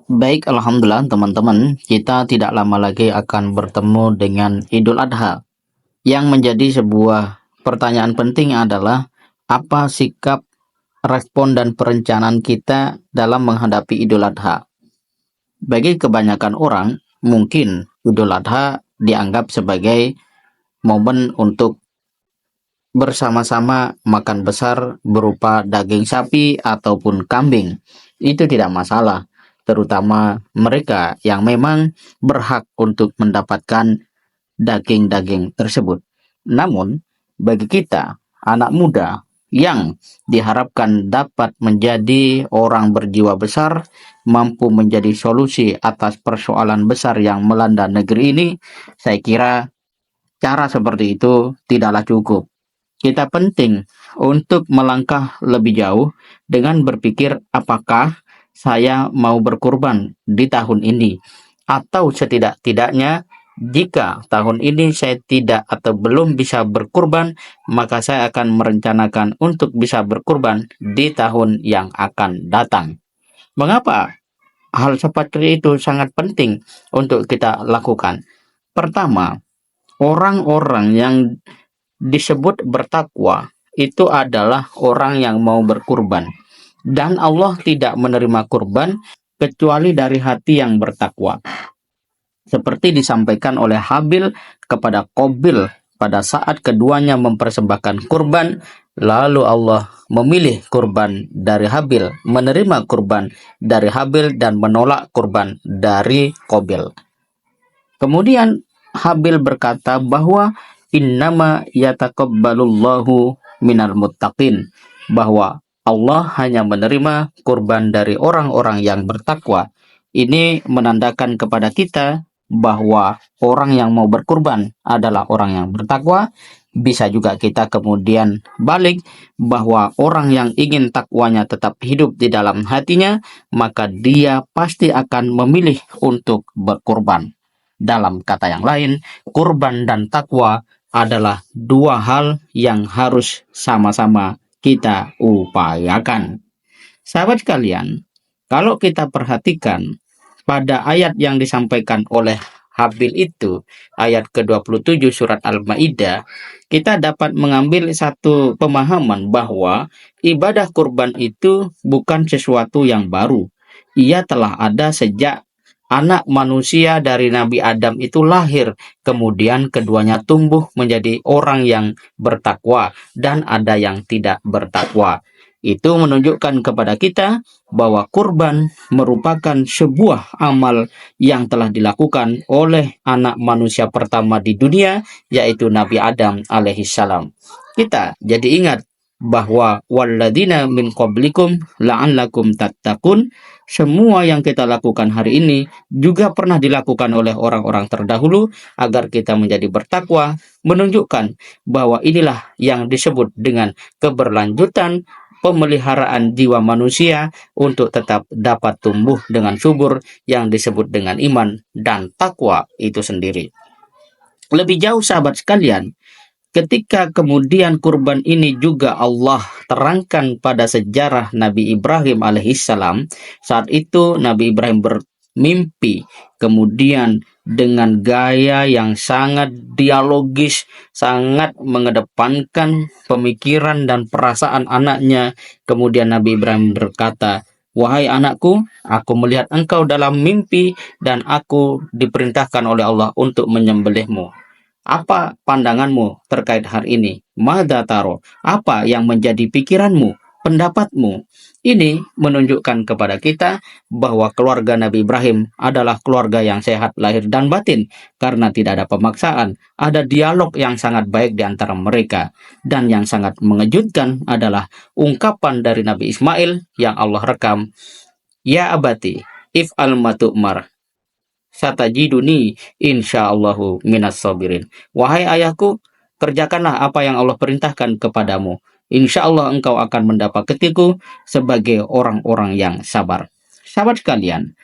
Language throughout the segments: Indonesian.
Baik, alhamdulillah teman-teman, kita tidak lama lagi akan bertemu dengan Idul Adha. Yang menjadi sebuah pertanyaan penting adalah apa sikap, respon dan perencanaan kita dalam menghadapi Idul Adha. Bagi kebanyakan orang, mungkin Idul Adha dianggap sebagai momen untuk bersama-sama makan besar berupa daging sapi ataupun kambing. Itu tidak masalah, terutama mereka yang memang berhak untuk mendapatkan daging-daging tersebut. Namun, bagi kita, anak muda yang diharapkan dapat menjadi orang berjiwa besar, mampu menjadi solusi atas persoalan besar yang melanda negeri ini, saya kira cara seperti itu tidaklah cukup. Kita penting untuk melangkah lebih jauh dengan berpikir apakah saya mau berkurban di tahun ini, atau setidak-tidaknya jika tahun ini saya tidak atau belum bisa berkurban, maka saya akan merencanakan untuk bisa berkurban di tahun yang akan datang. Mengapa hal seperti itu sangat penting untuk kita lakukan? Pertama, orang-orang yang disebut bertakwa itu adalah orang yang mau berkurban, dan Allah tidak menerima kurban kecuali dari hati yang bertakwa, seperti disampaikan oleh Habil kepada Qabil pada saat keduanya mempersembahkan kurban, lalu Allah memilih kurban dari Habil, menerima kurban dari Habil dan menolak kurban dari Qabil. Kemudian Habil berkata bahwa innama yataqabbalullahu minal muttaqin, bahwa Allah hanya menerima kurban dari orang-orang yang bertakwa. Ini menandakan kepada kita bahwa orang yang mau berkurban adalah orang yang bertakwa. Bisa juga kita kemudian balik bahwa orang yang ingin takwanya tetap hidup di dalam hatinya, maka dia pasti akan memilih untuk berkurban. Dalam kata yang lain, kurban dan takwa adalah dua hal yang harus sama-sama kita upayakan. Sahabat sekalian, kalau kita perhatikan pada ayat yang disampaikan oleh Habil itu, ayat ke-27 surat Al-Maidah, kita dapat mengambil satu pemahaman bahwa ibadah kurban itu bukan sesuatu yang baru. Ia telah ada sejak anak manusia dari Nabi Adam itu lahir, kemudian keduanya tumbuh menjadi orang yang bertakwa dan ada yang tidak bertakwa. Itu menunjukkan kepada kita bahwa kurban merupakan sebuah amal yang telah dilakukan oleh anak manusia pertama di dunia, yaitu Nabi Adam alaihissalam. Kita jadi ingat bahwa walladzina min qablikum la'allakum tattaqun, semua yang kita lakukan hari ini juga pernah dilakukan oleh orang-orang terdahulu agar kita menjadi bertakwa, menunjukkan bahwa inilah yang disebut dengan keberlanjutan pemeliharaan jiwa manusia untuk tetap dapat tumbuh dengan subur yang disebut dengan iman dan takwa itu sendiri. Lebih jauh sahabat sekalian, ketika kemudian kurban ini juga Allah terangkan pada sejarah Nabi Ibrahim alaihissalam, saat itu Nabi Ibrahim bermimpi, kemudian dengan gaya yang sangat dialogis, sangat mengedepankan pemikiran dan perasaan anaknya. Kemudian Nabi Ibrahim berkata, "Wahai anakku, aku melihat engkau dalam mimpi dan aku diperintahkan oleh Allah untuk menyembelihmu. Apa pandanganmu terkait hal ini? Madza taro? Apa yang menjadi pikiranmu, pendapatmu?" Ini menunjukkan kepada kita bahwa keluarga Nabi Ibrahim adalah keluarga yang sehat lahir dan batin karena tidak ada pemaksaan, ada dialog yang sangat baik di antara mereka. Dan yang sangat mengejutkan adalah ungkapan dari Nabi Ismail yang Allah rekam, "Ya abati, if'al ma tu'mar, satajiduni insyaallahu minas sabirin." Wahai ayahku, kerjakanlah apa yang Allah perintahkan kepadamu. Insya Allah engkau akan mendapat ketiku sebagai orang-orang yang sabar. Sahabat sekalian,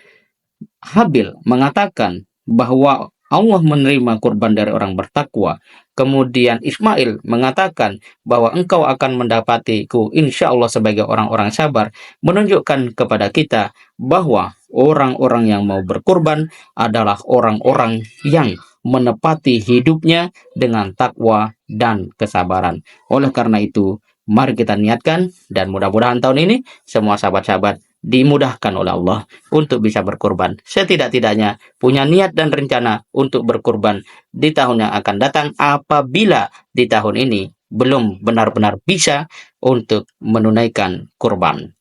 Habil mengatakan bahwa Allah menerima kurban dari orang bertakwa. Kemudian Ismail mengatakan bahwa engkau akan mendapatiku insya Allah sebagai orang-orang sabar. Menunjukkan kepada kita bahwa orang-orang yang mau berkurban adalah orang-orang yang menepati hidupnya dengan takwa dan kesabaran. Oleh karena itu, mari kita niatkan dan mudah-mudahan tahun ini semua sahabat-sahabat dimudahkan oleh Allah untuk bisa berkurban. Setidak-tidaknya punya niat dan rencana untuk berkurban di tahun yang akan datang apabila di tahun ini belum benar-benar bisa untuk menunaikan kurban.